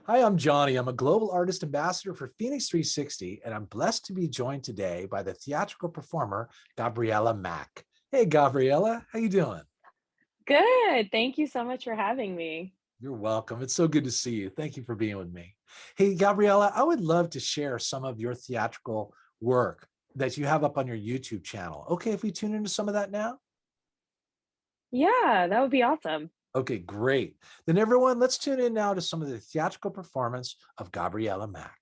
Hi, I'm Johnny. I'm a global artist ambassador for FENIX360, and I'm blessed to be joined today by the theatrical performer, Gabriella Mack. Hey, Gabriella, how you doing? Good. Thank you so much for having me. You're welcome. It's so good to see you. Thank you for being with me. Hey, Gabriella, I would love to share some of your theatrical work that you have up on your YouTube channel. Okay, if we tune into some of that now? Yeah, that would be awesome. Okay, great. Then everyone, let's tune in now to some of the theatrical performance of Gabriella Mack.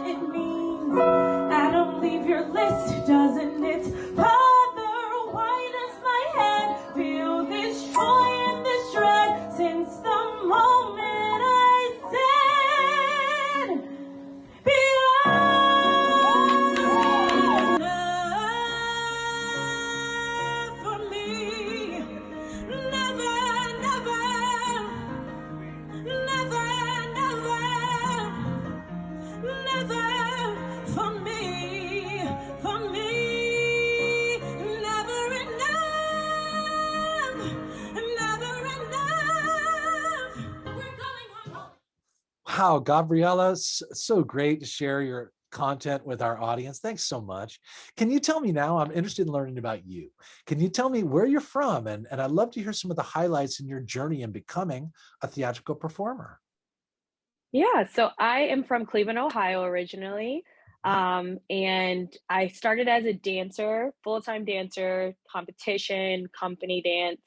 It means I don't leave your list, doesn't it? Father, why does my head feel this joy and this dread since the moment I said beyond enough for me? Never, never, never, never for me, never enough, never enough. We're going home. Wow, Gabriella, so great to share your content with our audience. Thanks so much. Can you tell me now? I'm interested in learning about you. Can you tell me where you're from? And I'd love to hear some of the highlights in your journey in becoming a theatrical performer. Yeah, so I am from Cleveland, Ohio originally. And I started as a dancer, full-time dancer, competition, company dance.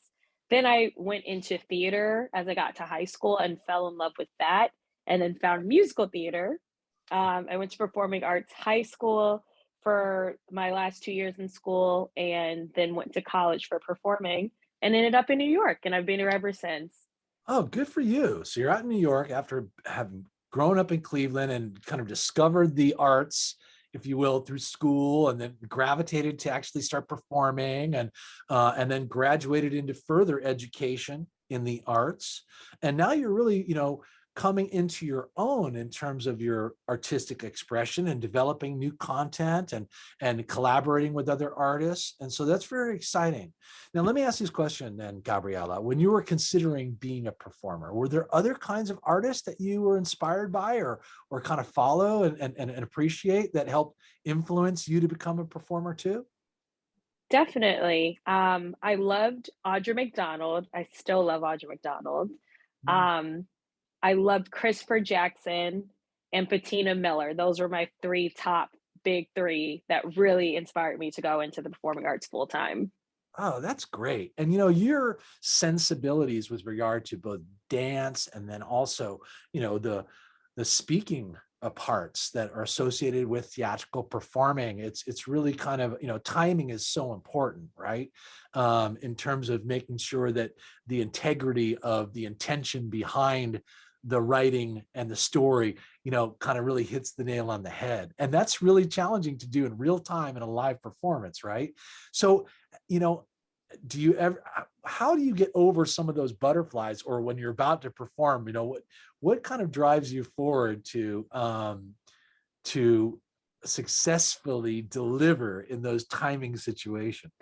Then I went into theater as I got to high school and fell in love with that, and then found musical theater. I went to performing arts high school for my last 2 years in school, and then went to college for performing and ended up in New York, and I've been here ever since. Oh, good for you. So you're out in New York after having grown up in Cleveland and kind of discovered the arts, if you will, through school, and then gravitated to actually start performing, and then graduated into further education in the arts. And now you're really, coming into your own in terms of your artistic expression and developing new content and collaborating with other artists. And so that's very exciting. Now, let me ask you this question then, Gabriella. When you were considering being a performer, were there other kinds of artists that you were inspired by or kind of follow and appreciate that helped influence you to become a performer too? Definitely. I loved Audra McDonald. I still love Audra McDonald. Mm. Um, I loved Christopher Jackson and Patina Miller. Those were my three top big three that really inspired me to go into the performing arts full time. Oh, that's great. And your sensibilities with regard to both dance and then also, the speaking parts that are associated with theatrical performing. It's really kind of, timing is so important, right? In terms of making sure that the integrity of the intention behind the writing and the story, kind of really hits the nail on the head. And that's really challenging to do in real time in a live performance, right? So, you know, do you ever, how do you get over some of those butterflies, or when you're about to perform, what kind of drives you forward to successfully deliver in those timing situations?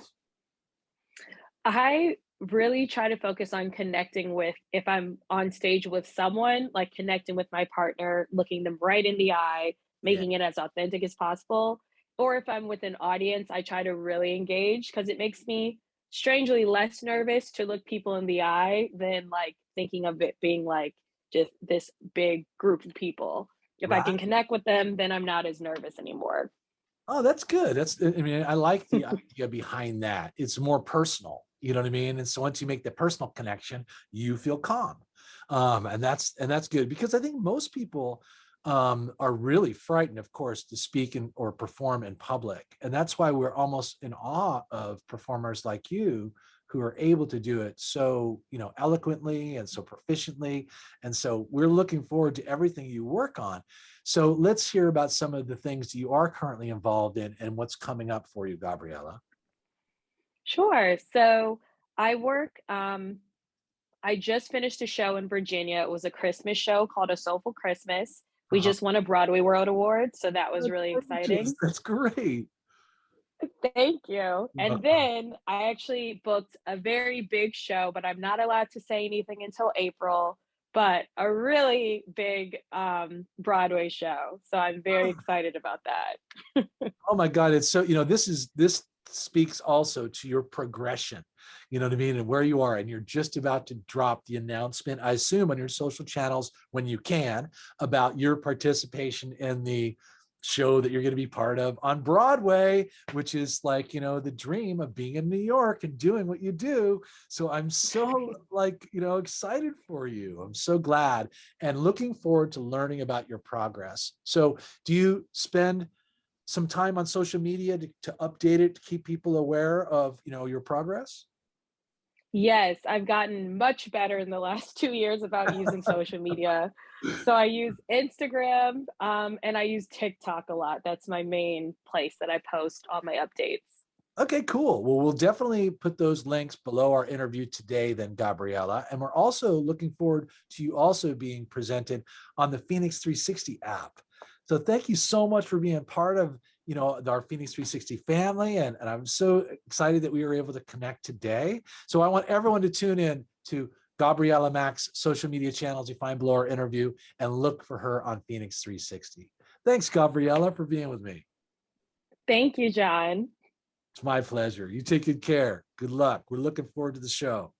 I really try to focus on connecting with, if I'm on stage with someone, like connecting with my partner, looking them right in the eye, Yeah. making it as authentic as possible. Or if I'm with an audience, I try to really engage because it makes me strangely less nervous to look people in the eye than like thinking of it being like just this big group of people. If I can Right. connect with them, then I'm not as nervous anymore. Oh, that's good. I mean, I like the idea behind that. It's more personal, you know what I mean? And so once you make the personal connection, you feel calm. And that's good, because I think most people are really frightened, of course, to speak or perform in public. And that's why we're almost in awe of performers like you who are able to do it so, eloquently and so proficiently. And so we're looking forward to everything you work on. So let's hear about some of the things you are currently involved in and what's coming up for you, Gabriella. Sure. So I work, I just finished a show in Virginia. It was a Christmas show called A Soulful Christmas. We Uh-huh. just won a Broadway World Award, so that was That's really gorgeous. exciting. That's great. Thank you. And Welcome. then I actually booked a very big show, but I'm not allowed to say anything until April, but a really big Broadway show. So I'm very excited about that. Oh my God, it's so, this speaks also to your progression, you know what I mean, and where you are, and you're just about to drop the announcement, I assume, on your social channels when you can, about your participation in the show that you're going to be part of on Broadway, which is like, the dream of being in New York and doing what you do. So I'm so like, excited for you. I'm so glad and looking forward to learning about your progress. So do you spend some time on social media to update it, to keep people aware of, your progress? Yes, I've gotten much better in the last 2 years about using social media. So I use Instagram, and I use TikTok a lot. That's my main place that I post all my updates. Okay, cool. Well, we'll definitely put those links below our interview today then, Gabriella. And we're also looking forward to you also being presented on the FENIX360 app. So thank you so much for being part of, our FENIX360 family. And I'm so excited that we were able to connect today. So I want everyone to tune in to Gabriella Mack's social media channels you find below our interview and look for her on FENIX360. Thanks, Gabriella, for being with me. Thank you, John. It's my pleasure. You take good care. Good luck. We're looking forward to the show.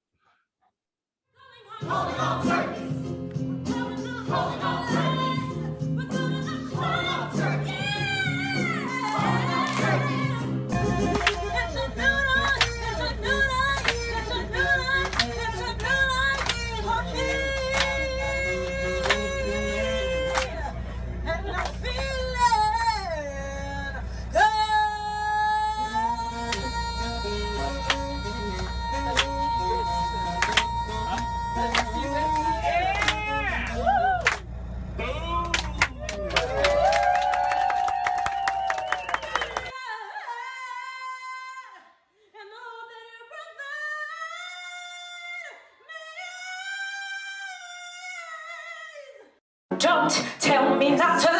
Don't tell me not to